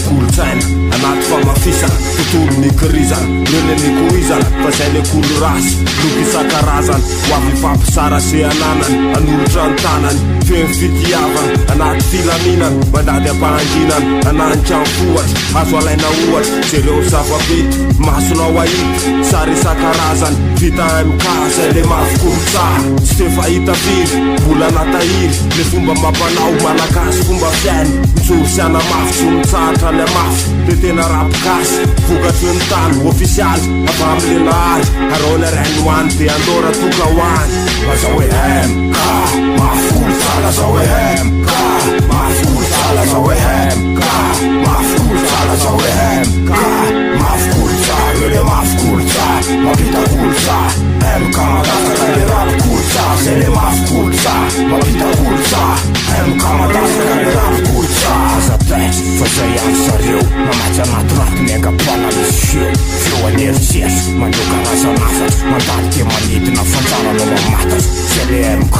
kolotsaina anaty famafisana tontolo nykirizana reny nykoizana fa zay le kolo rasy loky isan-karazana ho avy fampisara se ananany anolotra ny tanany feny fitiavana anaty filaminana mandady ampahanginana ananitra mifohatra azo alaina ohatra zay reo zava-bety masonao ahity sary isan-karazana vita mikasa le mafikolotsara tsy te fahita firy mbola natahiry le fomba mampanao malagasy fomba fiainy mitsorosiana mafy tsy mitsaratra le mafy le tena rapikasy vokatry ny tany ofisialy avy amile nahary arona rainoany de andora toka hoany lazao hoe MK mafikolotsara zao hoe MK mafikolotsara zao hoe MK mafikolotsara zao hoe MK mafikolotsara le mafikolotsara mapita kolotsara MK madasaka le rapikolotsara zay le mafikolotsara mapita kolotsara MK madasaka le rapikolotsara azapetry fa zay any zareo mamatsy anaty raty miangam-poana misy feo aneritseritsy mandeo karazan'afatra mandady te manidina fanjaranao mamatatra zay le MK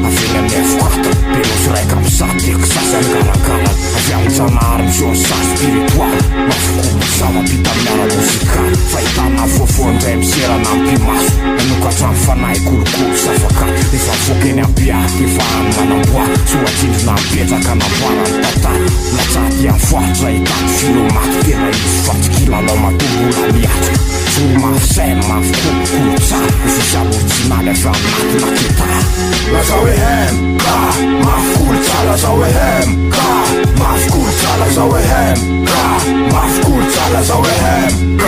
aveny amin'ny F4 benosy raika ampizaty teky sasany garagarana avy aminjanahary miseo ny sasy spiritualy mafikolotsara mapita miara mozikaly fahitana voafoandray miserana ampimaso manokatra ny fanahy kolokolo safakaty efa vokeny ampiaty efa any manamboary soatsindrona mipetraka namboara ny tantara latsaty afoatra ahitany filomaty tena izy fatsikilalao matombola miatra zoro mafisaina mafikolotsara ofisialotsinale avy amnaty naketara lazao hoe MK mafikolotsara zao hoe MK mafikolotsara zao hoe MK mafikolotsara zao hoe MK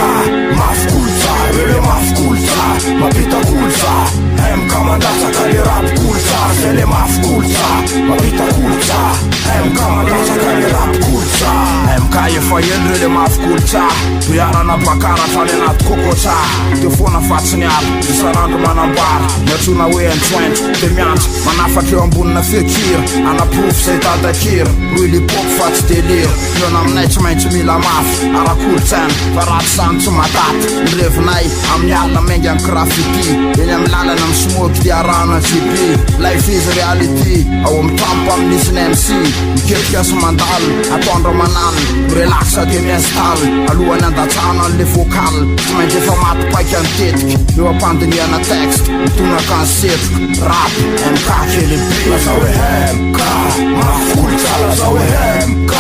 mafikolotsara le mafikolotsara mapita kolotsara MK mandasaka le rapikolotsara zay le mafikolotsara mapita kolotsara MK mandasaka le rapikolotsara MK efa elo le mafikolotsara toiarana bakaratra any anaty kokotsara de foana fatsiny aby isanandro manambara miatsona hoe entsoentso de miantso manafatra eo ambonina fekira anaprofo zay tadakira roy lipopy fa tsy delira iona aminay tsy maintsy mila mafy arakolontsaina fa raty sany tsy mataty mirevinay amin'ny alina maingy any grafiti eny amin'ny lalana amin'ny smoky dia arahana GB life is reality ao amin'ny tampo amin'iziny MC miketrika sy mandalo atondra manalo relaxa de miinstalle alohany andatsana an'le vocal tsy maintsy efa maty-paika ny tetiky eo ampandiniana texte mitonaka ny setroka rap MK kelebi lazao hoe MK mafikolotsara zao hoe MK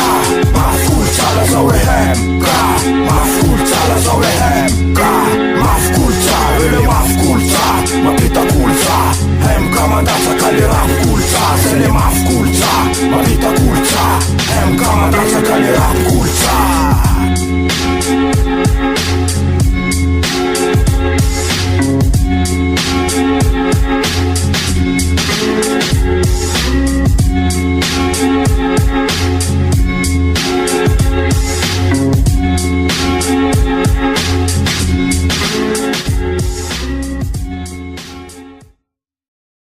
mafikolotsara zao hoe MK mafikolotsara zao hoe MK mafikolotsara le mafikolotsara mapita kolotsara MK mandasaka le rapikolotsara zay le mafikolotsara mapita kolotsara MK mandasaka le rapikolotsara